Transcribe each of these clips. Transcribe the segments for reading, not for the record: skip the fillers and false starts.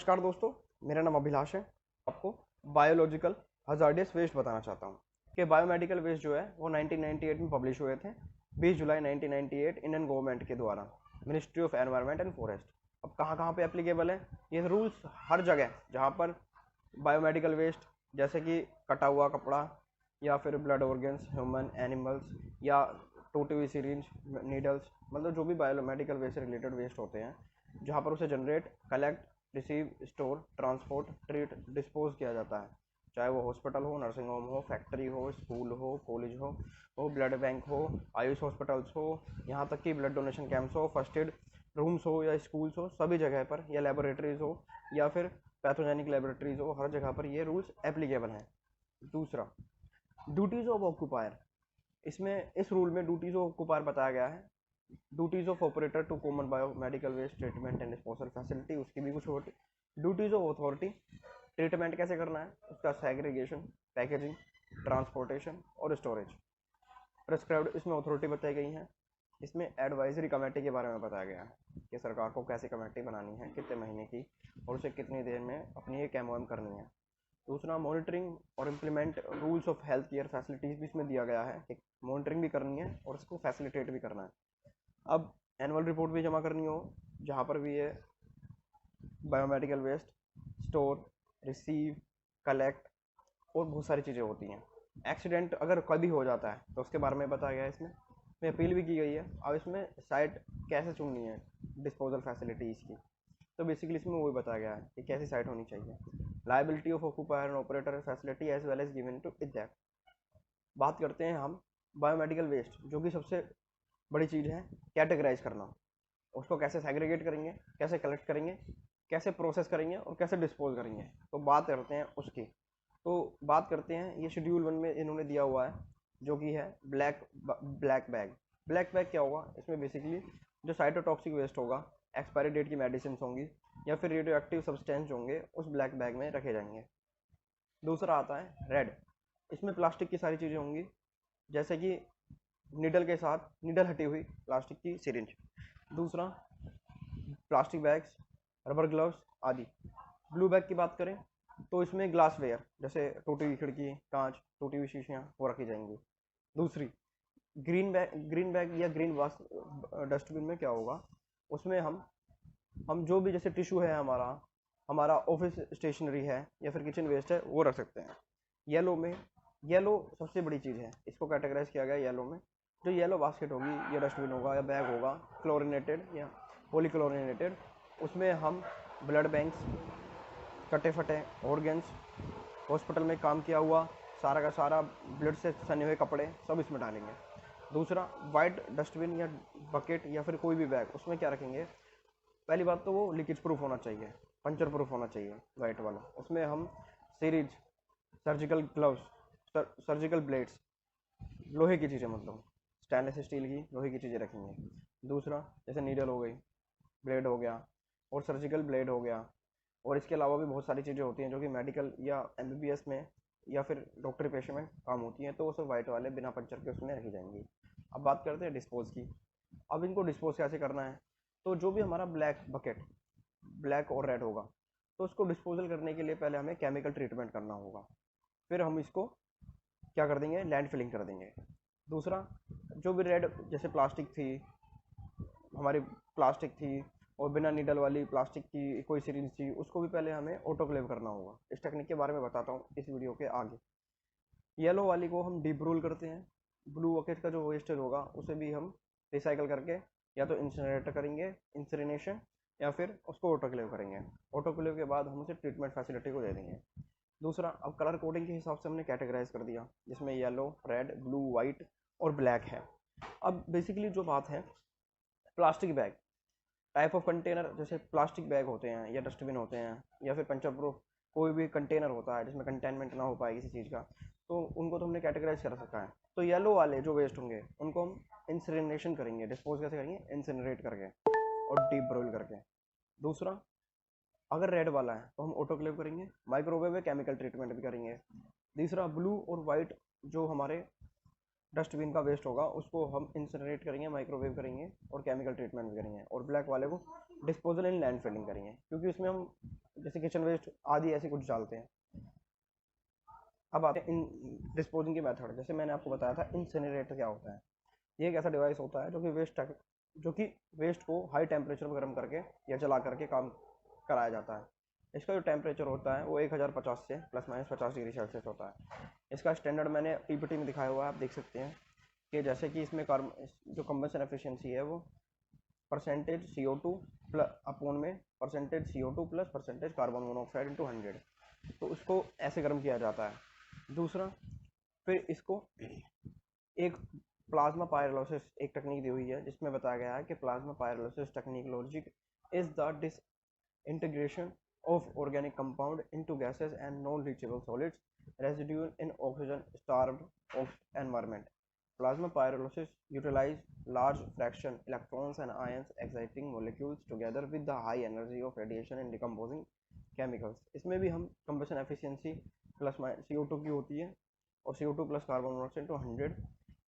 नमस्कार दोस्तों, मेरा नाम अभिलाष है। आपको बायोलॉजिकल हजार्डियस वेस्ट बताना चाहता हूँ कि बायोमेडिकल वेस्ट जो है वो 1998 में पब्लिश हुए थे। 20 जुलाई 1998 इंडियन गवर्नमेंट के द्वारा, ministry of environment and forest. अब कहाँ कहाँ पे एप्लीकेबल है ये रूल्स? हर जगह जहाँ पर बायोमेडिकल वेस्ट जैसे कि कटा हुआ कपड़ा या फिर ब्लड ऑर्गन्स, ह्यूमन, एनिमल्स या टूटी हुई सिरिंज, नीडल्स, मतलब जो भी बायोमेडिकल वेस्ट से रिलेटेड वेस्ट होते हैं, जहाँ पर उसे generate, collect, receive, store, transport, treat, dispose किया जाता है, चाहे वो हॉस्पिटल हो, नर्सिंग होम हो, फैक्ट्री हो, स्कूल हो, कॉलेज हो ब्लड बैंक हो, आयुष हॉस्पिटल्स हो, यहाँ तक कि ब्लड डोनेशन कैंप्स हो, फर्स्ट एड रूम्स हो या स्कूल्स हो, सभी जगह पर, या लेबोरेटरीज हो या फिर पैथोजेनिक लेबोरेटरीज हो, हर जगह पर ये रूल्स एप्लीकेबल हैं। दूसरा, ड्यूटीज ऑफ ऑक्यूपायर। इसमें इस रूल में ड्यूटीज ऑफ ऑक्यूपायर बताया गया है। Duties of operator to common biomedical waste treatment and disposal facility, उसकी भी कुछ होती। ड्यूटीज ऑफ अथॉरिटी, ट्रीटमेंट कैसे करना है, उसका सेग्रीगेशन, पैकेजिंग, ट्रांसपोर्टेशन और स्टोरेज। प्रिस्क्राइब्ड, इसमें अथॉरिटी बताई गई है। इसमें एडवाइजरी कमेटी के बारे में बताया गया है कि सरकार को कैसी कमेटी बनानी है, कितने महीने की, और उसे कितनी देर में अपनी एक एमओएम करनी है। दूसरा, मॉनिटरिंग और implement rules of health care facilities भी इसमें दिया गया है कि मॉनिटरिंग भी करनी है और इसको फैसिलिटेट भी करना है। अब एनुअल रिपोर्ट भी जमा करनी हो, जहाँ पर भी ये biomedical waste store, receive, collect और बहुत सारी चीज़ें होती हैं। एक्सीडेंट अगर कभी हो जाता है तो उसके बारे में बताया गया है। इसमें अपील भी की गई है। अब इसमें साइट कैसे चुननी है डिस्पोजल फैसिलिटीज़ की, तो बेसिकली इसमें वही बताया गया है कि कैसी साइट होनी चाहिए। Liability of occupier and operator facility as well as given to it. बात करते हैं हम बायोमेडिकल वेस्ट, जो कि सबसे बड़ी चीज़ है, कैटेगराइज करना। उसको कैसे सेग्रीगेट करेंगे, कैसे कलेक्ट करेंगे, कैसे प्रोसेस करेंगे और कैसे डिस्पोज करेंगे, तो बात करते हैं उसकी। तो बात करते हैं, ये शेड्यूल 1 में इन्होंने दिया हुआ है, जो कि है ब्लैक बैग। ब्लैक बैग क्या होगा? इसमें बेसिकली जो साइटोटॉक्सिक वेस्ट होगा, एक्सपायरी डेट की मेडिसिन होंगी या फिर रेडियो एक्टिव सब्सटेंस होंगे, उस ब्लैक बैग में रखे जाएंगे। दूसरा आता है रेड। इसमें प्लास्टिक की सारी चीज़ें होंगी, जैसे कि निडल के साथ निडल हटी हुई प्लास्टिक की सिरिंज। दूसरा, प्लास्टिक बैग्स, रबर ग्लव्स आदि। ब्लू बैग की बात करें तो इसमें ग्लास वेयर, जैसे टूटी हुई खिड़की, कांच, टूटी हुई शीशियाँ, वो रखी जाएंगी। दूसरी, ग्रीन बैग या ग्रीन डस्टबिन में क्या होगा, उसमें हम जो भी, जैसे टिश्यू है, हमारा ऑफिस स्टेशनरी है या फिर किचन वेस्ट है, वो रख सकते हैं। येलो सबसे बड़ी चीज़ है, इसको कैटेगराइज किया गया येलो में। जो येलो बास्केट होगी या डस्टबिन होगा या बैग होगा, क्लोरिनेटेड या पॉलीक्लोरिनेटेड, उसमें हम ब्लड बैंक्स, कटे फटे ऑर्गन्स, हॉस्पिटल में काम किया हुआ सारा का सारा ब्लड से सने हुए कपड़े सब इसमें डालेंगे। दूसरा, वाइट डस्टबिन या बकेट या फिर कोई भी बैग, उसमें क्या रखेंगे? पहली बात तो वो लीकेज प्रूफ होना चाहिए, पंचर प्रूफ होना चाहिए वाइट वाला। उसमें हम series, surgical gloves, surgical blades, लोहे की चीज़ें, मतलब स्टेनलेस स्टील की लोहे की चीज़ें रखेंगे। दूसरा, जैसे नीडल हो गई, ब्लेड हो गया और सर्जिकल ब्लेड हो गया, और इसके अलावा भी बहुत सारी चीज़ें होती हैं जो कि मेडिकल या एमबीबीएस में या फिर डॉक्टरी पेशे में काम होती हैं, तो वो सब वाइट वाले बिना पंचर के उसमें रखी जाएंगी। अब बात करते हैं डिस्पोज की। अब इनको डिस्पोज कैसे करना है, तो जो भी हमारा ब्लैक बकेट, ब्लैक और रेड होगा, तो उसको डिस्पोजल करने के लिए पहले हमें केमिकल ट्रीटमेंट करना होगा, फिर हम इसको क्या कर देंगे, लैंड फिलिंग कर देंगे। दूसरा, जो भी रेड, जैसे प्लास्टिक थी, हमारी प्लास्टिक थी और बिना नीडल वाली प्लास्टिक की कोई सीरीज थी, उसको भी पहले हमें ऑटोक्लेव करना होगा। इस टेक्निक के बारे में बताता हूँ इस वीडियो के आगे। येलो वाली को हम डीप रोल करते हैं। ब्लू बकेट का जो वेस्टेज होगा उसे भी हम रिसाइकल करके या तो इंसिनरेटर करेंगे, इंसिनेशन, या फिर उसको ऑटोक्लेव करेंगे। ऑटोक्लेव के बाद हम उसे ट्रीटमेंट फैसिलिटी को दे देंगे। दूसरा, अब कलर कोडिंग के हिसाब से हमने कैटेगराइज कर दिया, जिसमें येलो, रेड, ब्लू, वाइट और ब्लैक है। अब बेसिकली जो बात है, plastic bag, type of container, जैसे प्लास्टिक बैग होते हैं या डस्टबिन होते हैं या फिर पंचर प्रूफ कोई भी कंटेनर होता है जिसमें कंटेनमेंट ना हो पाए किसी चीज़ का, तो उनको तो हमने कैटेगराइज कर सकता है। तो येलो वाले जो वेस्ट होंगे उनको हम इंसिनरेशन करेंगे। डिस्पोज कैसे करेंगे? इंसिनरेट करके और डीप ब्रोइल करके। दूसरा, अगर रेड वाला है तो हम ऑटोक्लेव करेंगे, माइक्रोवेव में केमिकल ट्रीटमेंट भी करेंगे। तीसरा, ब्लू और वाइट जो हमारे डस्टबिन का वेस्ट होगा उसको हम इंसिनरेट करेंगे, माइक्रोवेव करेंगे और केमिकल ट्रीटमेंट भी करेंगे, और ब्लैक वाले को डिस्पोजल इन लैंड फिलिंग करेंगे, क्योंकि उसमें हम जैसे किचन वेस्ट आदि ऐसे कुछ डालते हैं। अब आते हैं इन डिस्पोजिंग की मेथड। जैसे मैंने आपको बताया था इंसिनरेटर क्या होता है। ये एक ऐसा डिवाइस होता है जो कि वेस्ट को हाई टेम्परेचर पर गर्म करके या जला करके काम कराया जाता है। इसका जो टेम्परेचर होता है वो 1050 से ±50 डिग्री सेल्सियस होता है। इसका स्टैंडर्ड मैंने पीपीटी में दिखाया हुआ है, आप देख सकते हैं कि जैसे कि इसमें जो कंबशन एफिशिएंसी है वो परसेंटेज CO2 प्लस अपोन में percentage CO2 plus percentage carbon monoxide into 100, तो उसको ऐसे गर्म किया जाता है। दूसरा, फिर इसको एक प्लाज्मा पायरोलिसिस एक टेक्निक दी हुई है, जिसमें बताया गया है कि plasma pyrolysis technique logic is the disintegration of organic compound into gases and non-leachable solids residual in oxygen-starved environment. Plasma pyrolysis utilize large fraction electrons and ions exciting molecules together with the high energy of radiation in decomposing chemicals. इसमें भी हम combustion efficiency plus CO2 की होती है और CO2 plus carbon monoxide to 100।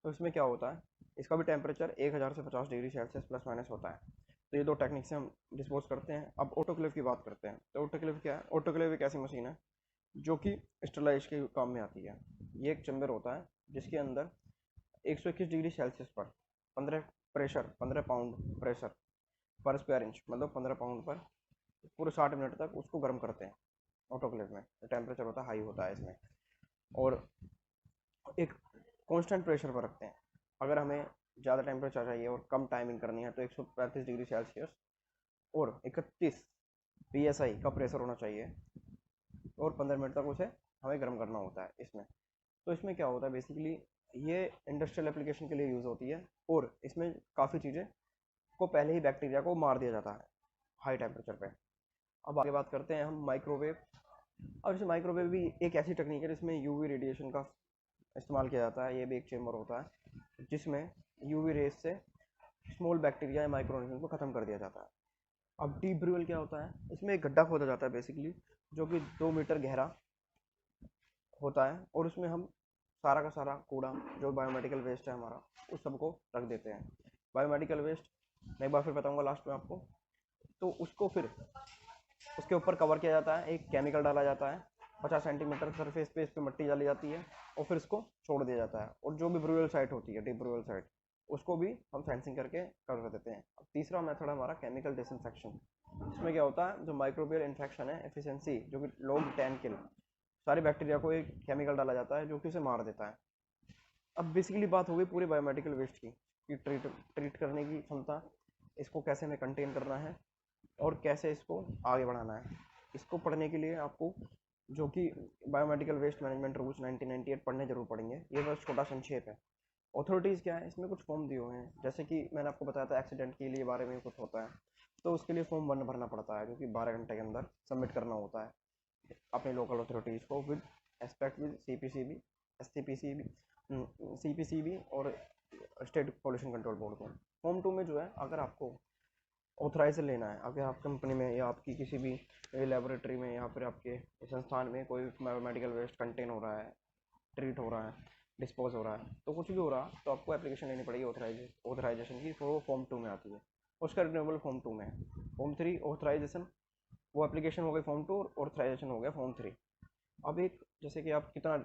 तो इसमें क्या होता है, इसका भी टेम्परेचर 1000 से 50 डिग्री सेल्सियस प्लस माइनस होता है। तो ये दो टेक्निक से हम डिस्पोज करते हैं। अब ऑटोक्लेव की बात करते हैं। तो ऑटोक्लेव क्या है? ऑटोक्लेव एक ऐसी मशीन है जो कि स्टरलाइज के काम में आती है। ये एक चैम्बर होता है जिसके अंदर 121 डिग्री सेल्सियस पर 15 पाउंड प्रेशर पर स्क्वायर इंच, मतलब 15 पाउंड पर पूरे 60 मिनट तक उसको गर्म करते हैं ऑटोक्लेव में। टेम्परेचर होता है हाई होता है इसमें, और एक कांस्टेंट प्रेशर पर रखते हैं। अगर हमें ज़्यादा टेम्परेचर चाहिए और कम टाइमिंग करनी है तो 135 डिग्री सेल्सियस और 31 PSI का प्रेशर होना चाहिए, और 15 मिनट तक उसे हमें गर्म करना होता है इसमें। तो इसमें क्या होता है, बेसिकली ये इंडस्ट्रियल एप्लीकेशन के लिए यूज़ होती है, और इसमें काफ़ी चीज़ें को पहले ही बैक्टीरिया को मार दिया जाता है हाई टेम्परेचर पे। अब आगे बात करते हैं हम माइक्रोवेव। और जैसे माइक्रोवेव भी एक ऐसी टेक्निक है जिसमें यूवी रेडिएशन का इस्तेमाल किया जाता है। ये भी एक चेम्बर होता है जिसमें यूवी रेस से स्मॉल बैक्टीरिया या माइक्रो ऑर्गेनिज्म को ख़त्म कर दिया जाता है। अब डीप ब्रूअल क्या होता है, इसमें एक गड्ढा खोदा जाता है बेसिकली, जो कि 2 मीटर गहरा होता है, और उसमें हम सारा का सारा कूड़ा जो बायोमेडिकल वेस्ट है हमारा उस सबको रख देते हैं। बायोमेडिकल वेस्ट मैं एक बार फिर बताऊंगा लास्ट में आपको। तो उसको फिर उसके ऊपर कवर किया जाता है, एक केमिकल डाला जाता है, 50 सेंटीमीटर सरफेस पे इस पर मट्टी डाली जाती है, और फिर इसको छोड़ दिया जाता है। और जो भी ब्रूअल साइट होती है, डीप ब्रूअल साइट, उसको भी हम फेंसिंग करके कर देते हैं। अब तीसरा मेथड है हमारा केमिकल डिसइंफेक्शन। इसमें क्या होता है, जो माइक्रोबियल इन्फेक्शन है एफिशिएंसी जो कि लॉग 10 किल, सारे बैक्टीरिया को एक केमिकल डाला जाता है जो कि उसे मार देता है। अब बेसिकली बात हो गई पूरे बायोमेडिकल वेस्ट की, कि ट्रीट करने की क्षमता, इसको कैसे हमें कंटेन करना है और कैसे इसको आगे बढ़ाना है। इसको पढ़ने के लिए आपको जो कि बायोमेडिकल वेस्ट मैनेजमेंट रूल्स 1998 पढ़ने जरूर पड़ेंगे। ये बस छोटा संक्षेप है। अथॉरिटीज़ क्या है, इसमें कुछ फॉर्म दिए हुए हैं, जैसे कि मैंने आपको बताया था एक्सीडेंट के लिए बारे में कुछ होता है, तो उसके लिए फॉर्म 1 भरना पड़ता है, जो कि 12 घंटे के अंदर सबमिट करना होता है अपने लोकल अथॉरिटीज़ को, with aspect with CPCB, SCPCB, CPCB और स्टेट पॉल्यूशन कंट्रोल बोर्ड को। फॉर्म 2 में जो है, अगर आपको ऑथराइज लेना है, अगर आप कंपनी में या आपकी किसी भी लेबोरेटरी में या फिर आपके संस्थान में कोई मेडिकल वेस्ट कंटेन हो रहा है, ट्रीट हो रहा है, डिस्पोज हो रहा है, तो कुछ भी हो रहा, तो आपको एप्लीकेशन लेनी पड़ेगी ऑथराइजेशन की। वो फॉर्म 2 में आती है, उसका रिन्यूएबल फॉर्म 2 में है। फॉर्म 3 ऑथराइजेशन, वो एप्लीकेशन हो गई फॉर्म 2, और ऑथराइजेशन हो गया फॉर्म 3। अब एक जैसे कि आप कितना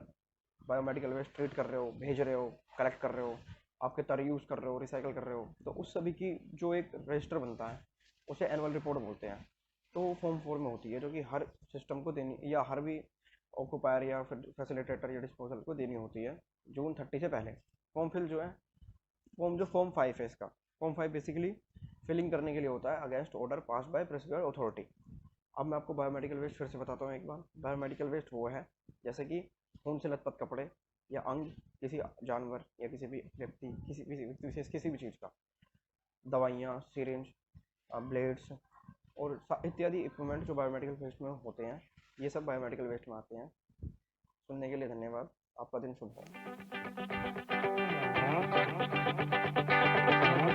बायोमेडिकल वेस्ट ट्रीट कर रहे हो, भेज रहे हो, कलेक्ट कर रहे हो, आप कितना रीयूज़ कर रहे हो, रिसाइकल कर रहे हो, तो उस सभी की जो एक रजिस्टर बनता है उसे एनुअल रिपोर्ट बोलते हैं। तो वो फॉर्म 4 में होती है, जो कि हर सिस्टम को देनी, या हर भी ऑक्यूपायर या फिर फैसिलिटेटर या डिस्पोजल को देनी होती है जून 30 से पहले। फॉर्म फिल जो है, फॉर्म 5 है इसका। फॉर्म 5 बेसिकली फिलिंग करने के लिए होता है against order pass by president authority. अब मैं आपको बायोमेडिकल वेस्ट फिर से बताता हूँ एक बार। बायोमेडिकल वेस्ट वो है जैसे कि खून से लथपथ कपड़े या अंग किसी जानवर या किसी भी व्यक्ति, किसी विशेष किसी भी चीज़ का, दवाइयाँ, सिरिंज, ब्लेड्स और इत्यादि इक्विपमेंट जो बायोमेडिकल वेस्ट में होते हैं, ये सब बायोमेडिकल वेस्ट में आते हैं। सुनने के लिए धन्यवाद। आपका दिन शुभ हो।